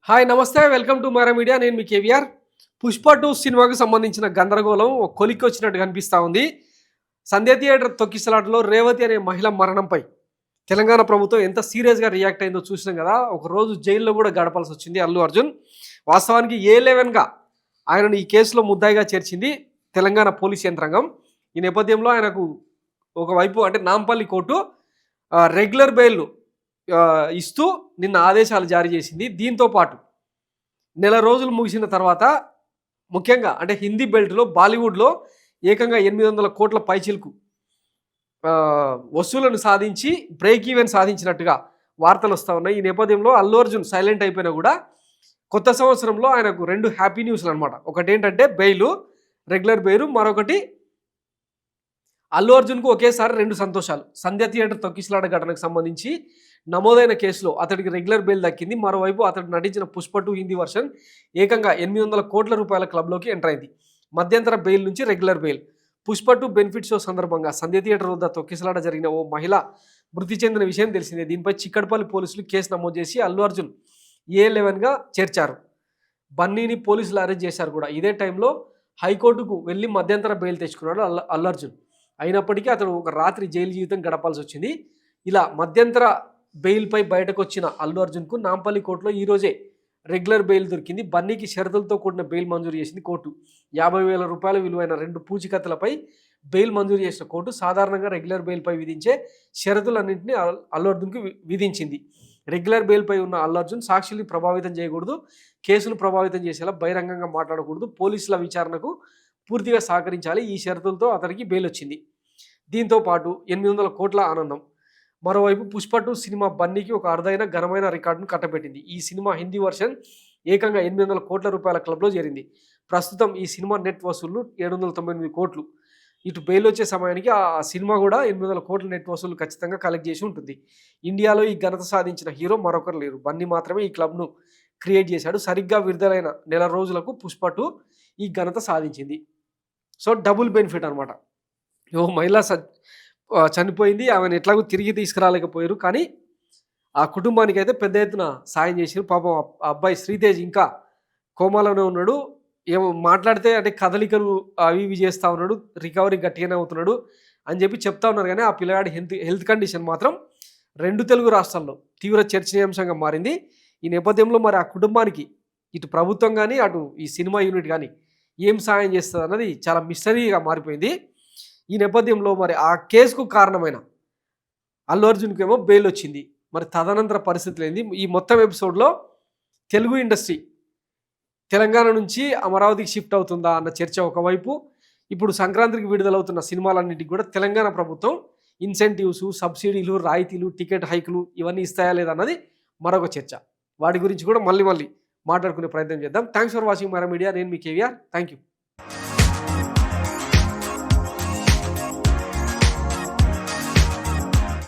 Hi నమస్తే welcome to Mara media. నేను మీ కేవీఆర్. 'పుష్ప 2' సినిమాకు సంబంధించిన గందరగోళం ఒక కొలిక్కొచ్చినట్టు కనిపిస్తూ ఉంది. సంధ్య థియేటర్ తొక్కిసలాటలో రేవతి అనే మహిళ మరణంపై తెలంగాణ ప్రభుత్వం ఎంత సీరియస్గా రియాక్ట్ అయిందో చూసినాం కదా. ఒకరోజు జైల్లో కూడా గడపాల్సి వచ్చింది అల్లు అర్జున్. వాస్తవానికి A11గా ఆయనను ఈ కేసులో ముద్దాయిగా చేర్చింది తెలంగాణ పోలీస్ యంత్రాంగం. ఈ నేపథ్యంలో ఆయనకు ఒకవైపు అంటే నాంపల్లి కోర్టు రెగ్యులర్ బెయిల్ ఇస్తూ నిన్న ఆదేశాలు జారీ చేసింది. దీంతో పాటు నెల రోజులు ముగిసిన తర్వాత ముఖ్యంగా అంటే హిందీ బెల్ట్లో బాలీవుడ్లో ఏకంగా 800 కోట్ల పైచిలకు వసూలను సాధించి బ్రేక్ ఈవెన్ సాధించినట్టుగా వార్తలు వస్తూ ఉన్నాయి. ఈ నేపథ్యంలో అల్లు అర్జున్ సైలెంట్ అయిపోయినా కూడా కొత్త సంవత్సరంలో ఆయనకు 2 హ్యాపీ న్యూస్లు అనమాట. ఒకటి ఏంటంటే బెయిలు, రెగ్యులర్ బెయిల్, మరొకటి అల్లు అర్జున్కు ఒకేసారి 2 సంతోషాలు. సంధ్య థియేటర్ తొక్కిసలాట ఘటనకు సంబంధించి నమోదైన కేసులో అతడికి రెగ్యులర్ బెయిల్ దక్కింది. మరోవైపు అతడు నటించిన 'పుష్ప 2' హిందీ వర్షన్ ఏకంగా 800 కోట్ల రూపాయల క్లబ్లోకి ఎంటర్ అయింది. మధ్యంతర బెయిల్ నుంచి regular bail. 'Pushpa 2' benefit show సందర్భంగా సంధ్య థియేటర్ వద్ద తొక్కిసలాట జరిగిన ఓ మహిళ మృతి చెందిన విషయం తెలిసిందే. దీనిపై చిక్కడపల్లి పోలీసులు కేసు నమోదు చేసి అల్లు అర్జున్ A11గా చేర్చారు. బన్నీని పోలీసులు అరెస్ట్ చేశారు కూడా. ఇదే టైంలో హైకోర్టుకు వెళ్ళి మధ్యంతర బెయిల్ తెచ్చుకున్నాడు అల్లు అర్జున్. అయినప్పటికీ అతడు ఒక రాత్రి జైలు జీవితం గడపాల్సి వచ్చింది. ఇలా మధ్యంతర బెయిల్పై బయటకు వచ్చిన అల్లు అర్జున్కు నాంపల్లి కోర్టులో ఈరోజే రెగ్యులర్ బెయిల్ దొరికింది. బన్నీకి షరతులతో కూడిన బెయిల్ మంజూరు చేసింది కోర్టు. 50,000 రూపాయల విలువైన 2 పూచికత్తులపై బెయిల్ మంజూరు చేసిన కోర్టు సాధారణంగా రెగ్యులర్ బెయిల్పై విధించే షరతులన్నింటినీ అల్లు అర్జున్కు విధించింది. రెగ్యులర్ బెయిల్పై ఉన్న అల్లు అర్జున్ సాక్షుల్ని ప్రభావితం చేయకూడదు, కేసును ప్రభావితం చేసేలా బహిరంగంగా మాట్లాడకూడదు, పోలీసుల విచారణకు పూర్తిగా సహకరించాలి. ఈ షరతులతో అతనికి బెయిల్ వచ్చింది. దీంతో పాటు 800 కోట్ల ఆనందం. మరోవైపు 'పుష్ప 2' సినిమా బన్నీకి ఒక అరుదైన ఘనమైన రికార్డును కట్టబెట్టింది. ఈ సినిమా హిందీ వర్షన్ ఏకంగా 800 కోట్ల రూపాయల క్లబ్లో చేరింది. ప్రస్తుతం ఈ సినిమా నెట్ వసూళ్లు 798 కోట్లు. ఇటు బెయిల్ వచ్చే సమయానికి ఆ సినిమా కూడా 800 కోట్ల నెట్ వసూలు ఖచ్చితంగా కలెక్ట్ చేసి ఉంటుంది. ఇండియాలో ఈ ఘనత సాధించిన హీరో మరొకరు లేరు. బన్నీ మాత్రమే ఈ క్లబ్ను క్రియేట్ చేశాడు. సరిగ్గా విడుదలైన నెల రోజులకు 'పుష్ప 2' ఈ ఘనత సాధించింది. సో డబుల్ బెనిఫిట్ అనమాట. ఓ మహిళ చనిపోయింది, ఆమెను ఎట్లాగో తిరిగి తీసుకురాలేకపోయారు. కానీ ఆ కుటుంబానికి అయితే పెద్ద ఎత్తున సాయం చేశారు. పాపం ఆ అబ్బాయి శ్రీతేజ్ ఇంకా కోమాలోనే ఉన్నాడు. ఏమో మాట్లాడితే అంటే కదలికలు అవి ఇవి చేస్తూ ఉన్నాడు, రికవరీ గట్టిగానే అవుతున్నాడు అని చెప్పి చెప్తా ఉన్నారు. కానీ ఆ పిల్లగాడి హెల్త్ కండిషన్ మాత్రం 2 తెలుగు రాష్ట్రాల్లో తీవ్ర చర్చనీయాంశంగా మారింది. ఈ నేపథ్యంలో మరి ఆ కుటుంబానికి ఇటు ప్రభుత్వం కానీ అటు ఈ సినిమా యూనిట్ కానీ ఏం సాయం చేస్తుంది అన్నది చాలా మిస్టరీగా మారిపోయింది. ఈ నేపథ్యంలో మరి ఆ కేసుకు కారణమైన అల్లు అర్జున్కి ఏమో బెయిల్ వచ్చింది. మరి తదనంతర పరిస్థితులు ఏంది? ఈ మొత్తం ఎపిసోడ్లో తెలుగు ఇండస్ట్రీ తెలంగాణ నుంచి అమరావతికి షిఫ్ట్ అవుతుందా అన్న చర్చ ఒకవైపు, ఇప్పుడు సంక్రాంతికి విడుదలవుతున్న సినిమాలన్నింటికి కూడా తెలంగాణ ప్రభుత్వం ఇన్సెంటివ్స్, సబ్సిడీలు, రాయితీలు, టికెట్ హైకులు ఇవన్నీ ఇస్తాయా లేదన్నది మరొక చర్చ. వాటి గురించి కూడా మళ్ళీ మాట్లాడుకునే ప్రయత్నం చేద్దాం. Thanks for watching Mara media. నేను మీ కేవీఆర్. Thank you.